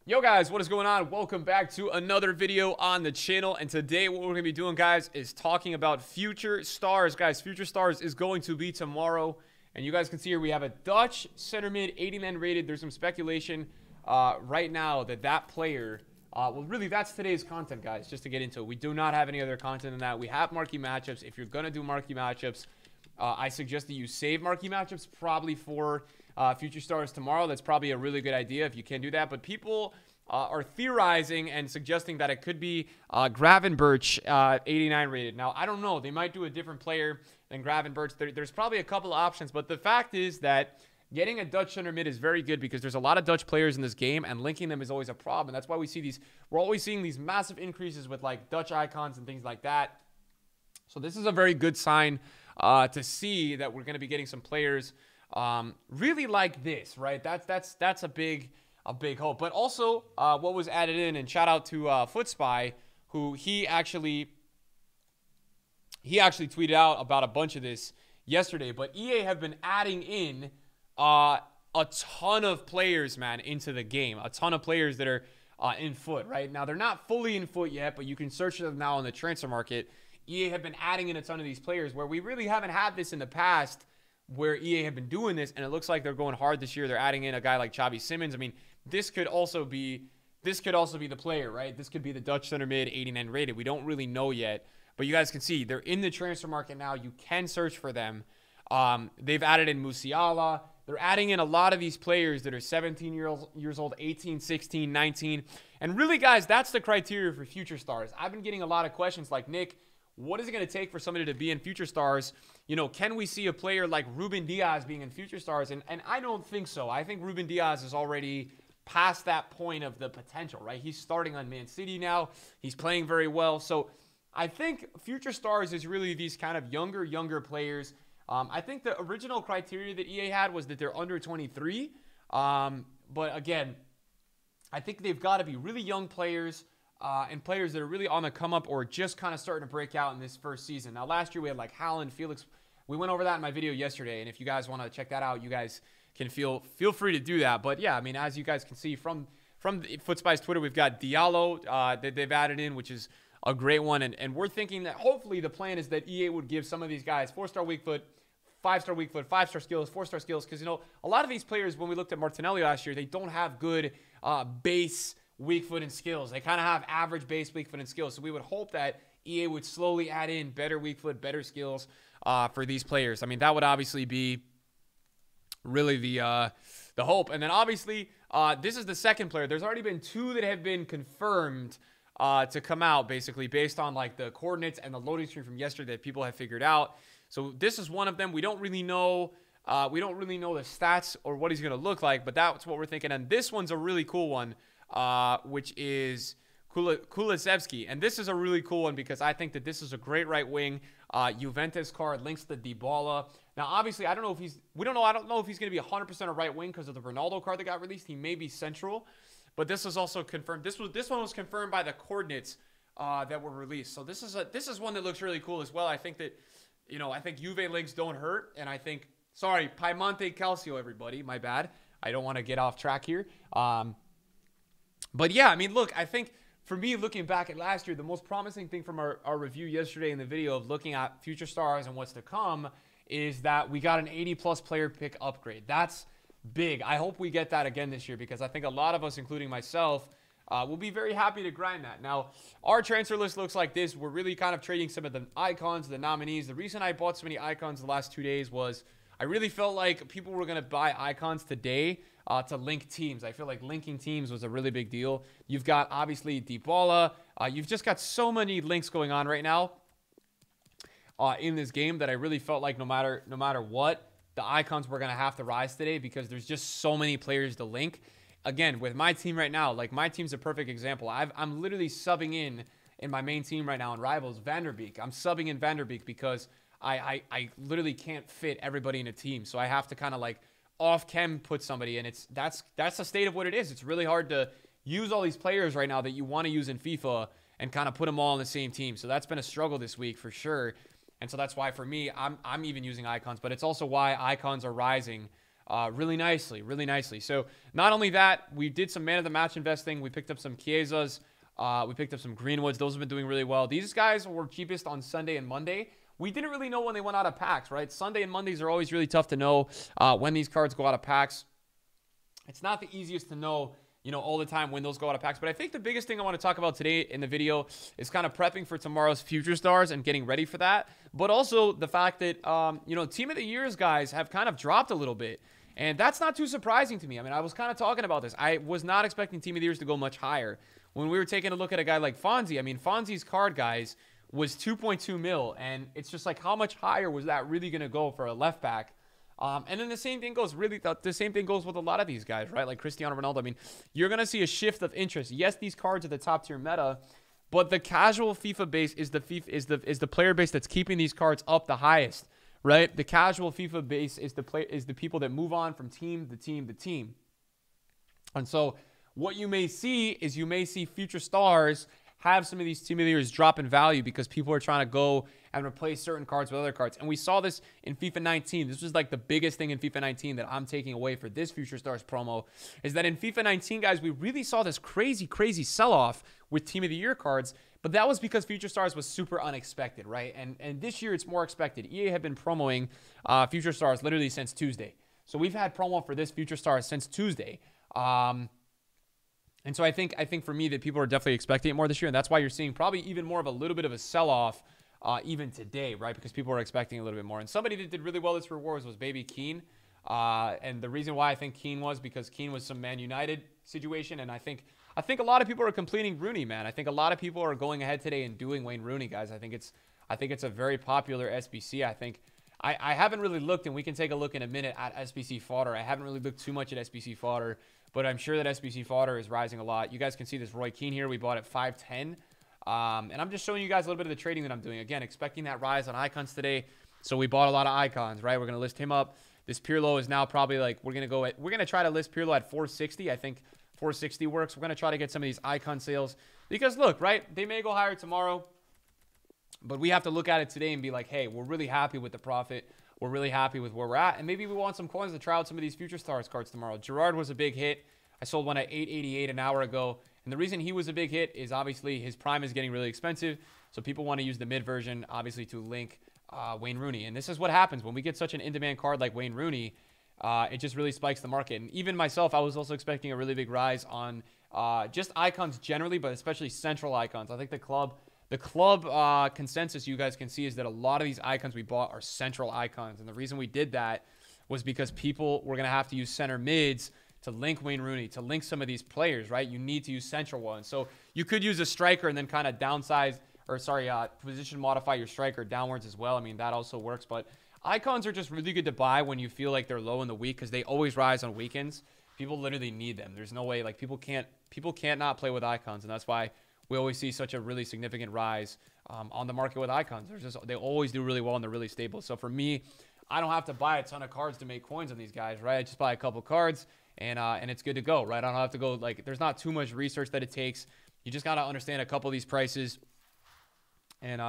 Yo guys, what is going on? Welcome back to another video on the channel. And today what we're going to be doing, guys, is talking about Future Stars. Guys, Future Stars is going to be tomorrow. And you guys can see here we have a Dutch center mid, 89 rated. There's some speculation right now that player, well, really, that's today's content, guys, just to get into it. We do not have any other content than that. We have marquee matchups. If you're going to do marquee matchups, I suggest that you save marquee matchups probably for Future Stars tomorrow. That's probably a really good idea if you can do that. But people are theorizing and suggesting that it could be Gravenberch 89 rated. Now, I don't know. They might do a different player than Gravenberch. There's probably a couple of options. But the fact is that getting a Dutch center mid is very good because there's a lot of Dutch players in this game, and linking them is always a problem. And that's why we see these. We're always seeing these massive increases with like Dutch icons and things like that. So this is a very good sign to see that we're going to be getting some players really like this, right? That's a big hope. But also what was added in, and shout out to FootSpy, who he actually tweeted out about a bunch of this yesterday. But EA have been adding in a ton of players, man, into the game. A ton of players that are in foot, right? Now, they're not fully in foot yet, but you can search them now on the transfer market. EA have been adding in a ton of these players where we really haven't had this in the past, where EA have been doing this, and it looks like they're going hard this year. They're adding in a guy like Xavi Simons. I mean, this could also be the player, right? This could be the Dutch center mid, 89 rated. We don't really know yet, but you guys can see they're in the transfer market now. You can search for them. They've added in Musiala. They're adding in a lot of these players that are 17 years old, 18, 16, 19. And really, guys, that's the criteria for Future Stars. I've been getting a lot of questions like, Nick, what is it going to take for somebody to be in Future Stars? You know, can we see a player like Ruben Diaz being in Future Stars? And I don't think so. I think Ruben Diaz is already past that point of the potential, right? He's starting on Man City now. He's playing very well. So I think Future Stars is really these kind of younger players. I think the original criteria that EA had was that they're under 23. But again, I think they've got to be really young players. And players that are really on the come up or just kind of starting to break out in this first season. Now, last year we had like Haaland, Felix. We went over that in my video yesterday, and if you guys want to check that out, you guys can feel free to do that. But yeah, I mean, as you guys can see from FootSpy's Twitter, we've got Diallo that they've added in, which is a great one. And we're thinking that hopefully the plan is that EA would give some of these guys 4-star weak foot, 5-star weak foot, 5-star skills, 4-star skills, because, you know, a lot of these players, when we looked at Martinelli last year, they don't have good base weak foot and skills. They kind of have average base weak foot and skills. So we would hope that EA would slowly add in better weak foot, better skills for these players. I mean, that would obviously be really the hope. And then obviously, this is the second player. There's already been two that have been confirmed to come out, basically based on like the coordinates and the loading screen from yesterday that people have figured out. So this is one of them. We don't really know. We don't really know the stats or what he's going to look like, but that's what we're thinking. And this one's a really cool one. Which is Kulusevski. And this is a really cool one because I think that this is a great right wing. Juventus card links to Dybala. Now, obviously, I don't know if he's going to be 100% a right wing because of the Ronaldo card that got released. He may be central, but this is also confirmed. This one was confirmed by the coordinates that were released. So this is one that looks really cool as well. I think that, you know, I think Juve links don't hurt, and I think, sorry, Piemonte Calcio, everybody, my bad. I don't want to get off track here. But yeah, I mean, look, I think for me, looking back at last year, the most promising thing from our review yesterday in the video of looking at Future Stars and what's to come is that we got an 80-plus player pick upgrade. That's big. I hope we get that again this year because I think a lot of us, including myself, will be very happy to grind that. Now, our transfer list looks like this. We're really kind of trading some of the icons, the nominees. The reason I bought so many icons the last 2 days was I really felt like people were going to buy icons today to link teams. I feel like linking teams was a really big deal. You've got, obviously, Dybala. You've just got so many links going on right now in this game that I really felt like no matter what, the icons were going to have to rise today because there's just so many players to link. Again, with my team right now, like my team's a perfect example. I'm literally subbing in my main team right now in Rivals, Van der Beek. I'm subbing in Van der Beek because I literally can't fit everybody in a team. So I have to kind of like off-chem put somebody, and that's the state of what it is. It's really hard to use all these players right now that you want to use in FIFA and kind of put them all on the same team. So that's been a struggle this week for sure. And so that's why for me, I'm even using icons, but it's also why icons are rising really nicely, really nicely. So not only that, we did some man of the match investing. We picked up some Chiesas. We picked up some Greenwoods. Those have been doing really well. These guys were cheapest on Sunday and Monday. We didn't really know when they went out of packs, right? Sunday and Mondays are always really tough to know when these cards go out of packs. It's not the easiest to know, all the time when those go out of packs. But I think the biggest thing I want to talk about today in the video is kind of prepping for tomorrow's Future Stars and getting ready for that. But also the fact that, Team of the Years guys have kind of dropped a little bit. And that's not too surprising to me. I mean, I was kind of talking about this. I was not expecting Team of the Years to go much higher. When we were taking a look at a guy like Fonzie, I mean, Fonzie's card, guys, was 2.2 mil. And it's just like, how much higher was that really going to go for a left back? And then the same thing goes the same thing goes with a lot of these guys, right? Like Cristiano Ronaldo. I mean, you're going to see a shift of interest. Yes, these cards are the top tier meta, but the casual FIFA base is the player base that's keeping these cards up the highest, right? The casual FIFA base is the people that move on from team to team to team. And so what you may see is Future Stars have some of these Team of the Years drop in value because people are trying to go and replace certain cards with other cards. And we saw this in FIFA 19. This was like the biggest thing in FIFA 19 that I'm taking away for this Future Stars promo is that in FIFA 19, guys, we really saw this crazy, crazy sell-off with Team of the Year cards. But that was because Future Stars was super unexpected, right? And this year it's more expected. EA have been promoing Future Stars literally since Tuesday. So we've had promo for this Future Stars since Tuesday. And so I think for me that people are definitely expecting it more this year. And that's why you're seeing probably even more of a little bit of a sell-off even today, right? Because people are expecting a little bit more. And somebody that did really well this rewards was Baby Keane. And the reason why I think Keane was because Keane was some Man United situation. And I think a lot of people are completing Rooney, man. I think a lot of people are going ahead today and doing Wayne Rooney, guys. I think it's a very popular SBC. I haven't really looked, and we can take a look in a minute at SBC fodder. I haven't really looked too much at SBC fodder, but I'm sure that SBC fodder is rising a lot. You guys can see this Roy Keane here. We bought at 510. And I'm just showing you guys a little bit of the trading that I'm doing. Again, expecting that rise on icons today. So we bought a lot of icons, right? We're going to list him up. This Pirlo is now probably like, we're going to try to list Pirlo at 460. I think 460 works. We're going to try to get some of these icon sales because look, right? They may go higher tomorrow, but we have to look at it today and be like, hey, we're really happy with the profit. We're really happy with where we're at. And maybe we want some coins to try out some of these Future Stars cards tomorrow. Gerrard was a big hit. I sold one at 888 an hour ago. And the reason he was a big hit is obviously his prime is getting really expensive. So people want to use the mid version, obviously, to link Wayne Rooney. And this is what happens when we get such an in-demand card like Wayne Rooney. It just really spikes the market. And even myself, I was also expecting a really big rise on just icons generally, but especially central icons. I think the club consensus you guys can see is that a lot of these icons we bought are central icons. And the reason we did that was because people were going to have to use center mids to link Wayne Rooney, to link some of these players, right? You need to use central ones. So you could use a striker and then kind of position modify your striker downwards as well. I mean, that also works. But icons are just really good to buy when you feel like they're low in the week because they always rise on weekends. People literally need them. There's no way, like people can't not play with icons. And that's why we always see such a really significant rise on the market with icons. They always do really well and they're really stable. So for me, I don't have to buy a ton of cards to make coins on these guys, right? I just buy a couple cards and it's good to go, right? I don't have to go, like, there's not too much research that it takes. You just got to understand a couple of these prices. And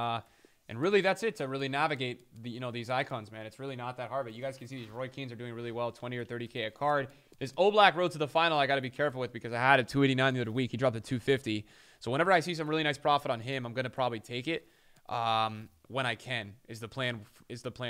really that's it to really navigate these icons, man. It's really not that hard, but you guys can see these Roy Keanes are doing really well, 20 or 30K a card. This Oblak road to the final, I got to be careful with because I had a 289 the other week. He dropped to 250. So whenever I see some really nice profit on him, I'm going to probably take it when I can is the plan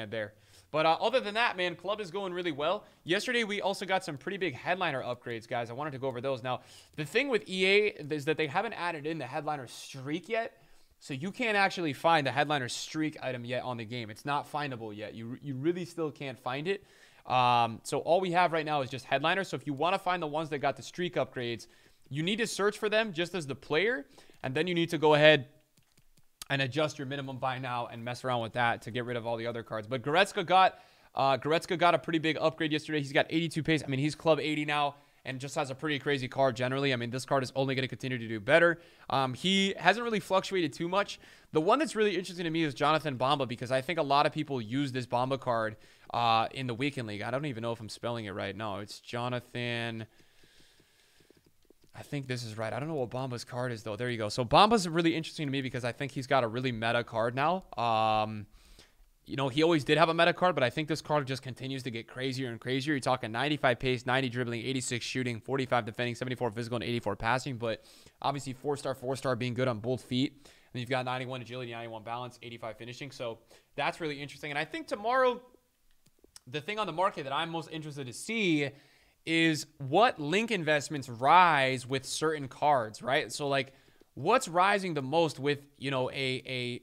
there. But other than that, man, club is going really well. Yesterday, we also got some pretty big headliner upgrades, guys. I wanted to go over those. Now, the thing with EA is that they haven't added in the headliner streak yet. So you can't actually find the headliner streak item yet on the game. It's not findable yet. You really still can't find it. So all we have right now is just headliner. So if you want to find the ones that got the streak upgrades, you need to search for them just as the player. And then you need to go ahead and adjust your minimum buy now and mess around with that to get rid of all the other cards. But Goretzka got a pretty big upgrade yesterday. He's got 82 pace. I mean, he's club 80 now and just has a pretty crazy card generally. I mean, this card is only going to continue to do better. He hasn't really fluctuated too much. The one that's really interesting to me is Jonathan Bamba because I think a lot of people use this Bamba card in the Weekend League. I don't even know if I'm spelling it right. No, it's Jonathan... I think this is right. I don't know what Bamba's card is, though. There you go. So Bamba's really interesting to me because I think he's got a really meta card now. you know, he always did have a meta card, but I think this card just continues to get crazier and crazier. You're talking 95 pace, 90 dribbling, 86 shooting, 45 defending, 74 physical, and 84 passing. But obviously 4-star being good on both feet. And you've got 91 agility, 91 balance, 85 finishing. So that's really interesting. And I think tomorrow, the thing on the market that I'm most interested to see is what link investments rise with certain cards, right? So like, what's rising the most with, you know,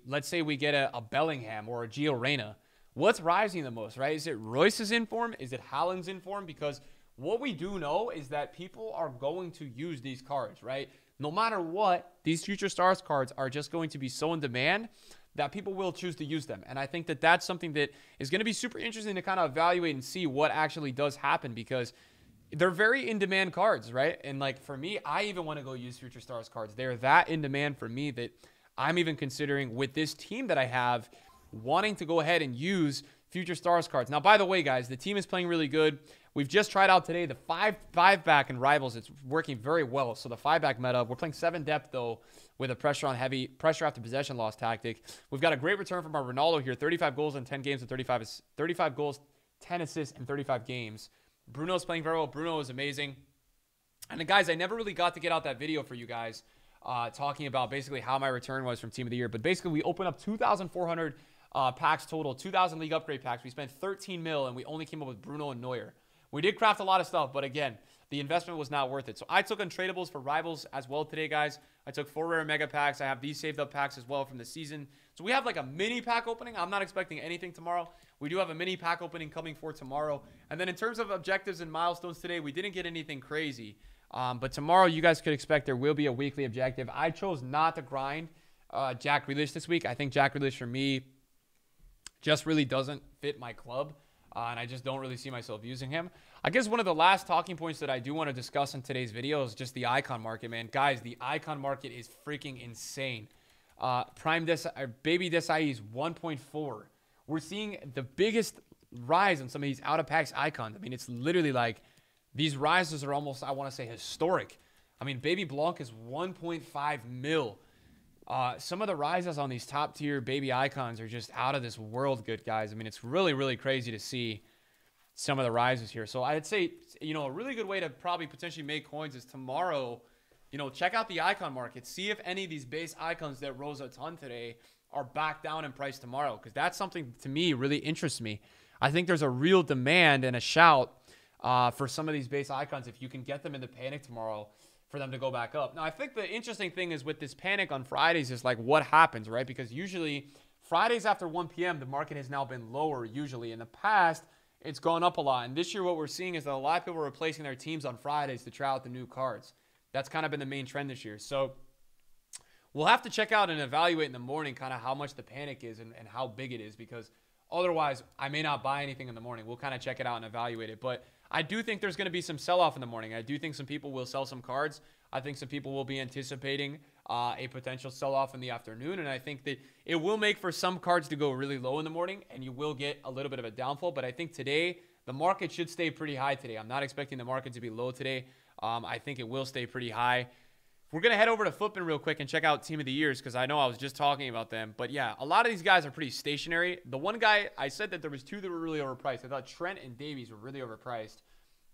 let's say we get a Bellingham or a Gio Reyna. What's rising the most, right? Is it Royce's inform? Is it Haaland's inform? Because what we do know is that people are going to use these cards, right? No matter what, these Future Stars cards are just going to be so in demand that people will choose to use them. And I think that that's something that is going to be super interesting to kind of evaluate and see what actually does happen, because they're very in-demand cards, right? And like for me, I even want to go use Future Stars cards. They're that in demand for me that I'm even considering, with this team that I have, wanting to go ahead and use Future Stars cards. Now, by the way, guys, the team is playing really good. We've just tried out today the five-back in Rivals. It's working very well. So the 5-back meta, we're playing 7 depth, though, with a pressure after possession loss tactic. We've got a great return from our Ronaldo here, 35 goals in 10 games and 35 goals, 10 assists in 35 games. Bruno's playing very well. Bruno is amazing. And then, guys, I never really got to get out that video for you guys talking about basically how my return was from Team of the Year. But basically, we opened up 2,400 packs total, 2,000 league upgrade packs. We spent 13 mil, and we only came up with Bruno and Neuer. We did craft a lot of stuff, but again, the investment was not worth it. So I took untradables for Rivals as well today, guys. I took 4 rare mega packs. I have these saved up packs as well from the season. So we have like a mini pack opening. I'm not expecting anything tomorrow. We do have a mini pack opening coming for tomorrow. And then in terms of objectives and milestones today, we didn't get anything crazy. But tomorrow, you guys could expect there will be a weekly objective. I chose not to grind Jack Grealish this week. I think Jack Grealish for me just really doesn't fit my club. And I just don't really see myself using him. I guess one of the last talking points that I do want to discuss in today's video is just the icon market, man. Guys, the icon market is freaking insane. Baby Desai is 1.4. We're seeing the biggest rise on some of these out-of-packs icons. I mean, it's literally like these rises are almost, I want to say, historic. I mean, Baby Blanc is 1.5 mil. Some of the rises on these top-tier baby icons are just out of this world good, guys. I mean, it's really, really crazy to see some of the rises here. So I'd say, you know, a really good way to probably potentially make coins is tomorrow, you know, check out the icon market. See if any of these base icons that rose a ton today are back down in price tomorrow, because that's something, to me, really interests me. I think there's a real demand and a shout for some of these base icons if you can get them in the panic tomorrow for them to go back up. Now, I think the interesting thing is with this panic on Fridays is like what happens, right? Because usually Fridays after 1 p.m., the market has now been lower usually. In the past, it's gone up a lot. And this year what we're seeing is that a lot of people are replacing their teams on Fridays to try out the new cards. That's kind of been the main trend this year. So we'll have to check out and evaluate in the morning kind of how much the panic is and how big it is, because otherwise I may not buy anything in the morning. We'll kind of check it out and evaluate it. But I do think there's going to be some sell-off in the morning. I do think some people will sell some cards. I think some people will be anticipating a potential sell-off in the afternoon. And I think that it will make for some cards to go really low in the morning, and you will get a little bit of a downfall. But I think today, the market should stay pretty high today. I'm not expecting the market to be low today. I think it will stay pretty high. We're going to head over to Flippin' real quick and check out Team of the Years, because I know I was just talking about them. But yeah, a lot of these guys are pretty stationary. The one guy, I said that there was 2 that were really overpriced. I thought Trent and Davies were really overpriced.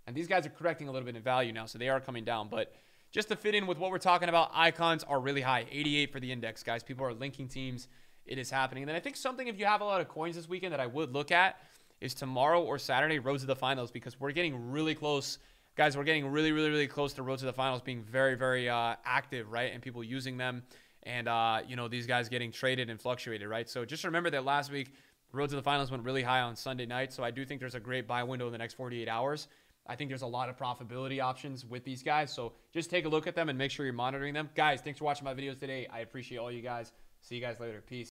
And these guys are correcting a little bit in value now, so they are coming down. But just to fit in with what we're talking about, icons are really high. 88 for the index, guys. People are linking teams. It is happening. And then I think something, if you have a lot of coins this weekend, that I would look at is tomorrow or Saturday, Road to the Finals, because we're getting really close. Guys, we're getting really, really, really close to Road to the Finals being very, very active, right? And people using them. And, you know, these guys getting traded and fluctuated, right? So just remember that last week, Road to the Finals went really high on Sunday night. So I do think there's a great buy window in the next 48 hours. I think there's a lot of profitability options with these guys. So just take a look at them and make sure you're monitoring them. Guys, thanks for watching my videos today. I appreciate all you guys. See you guys later. Peace.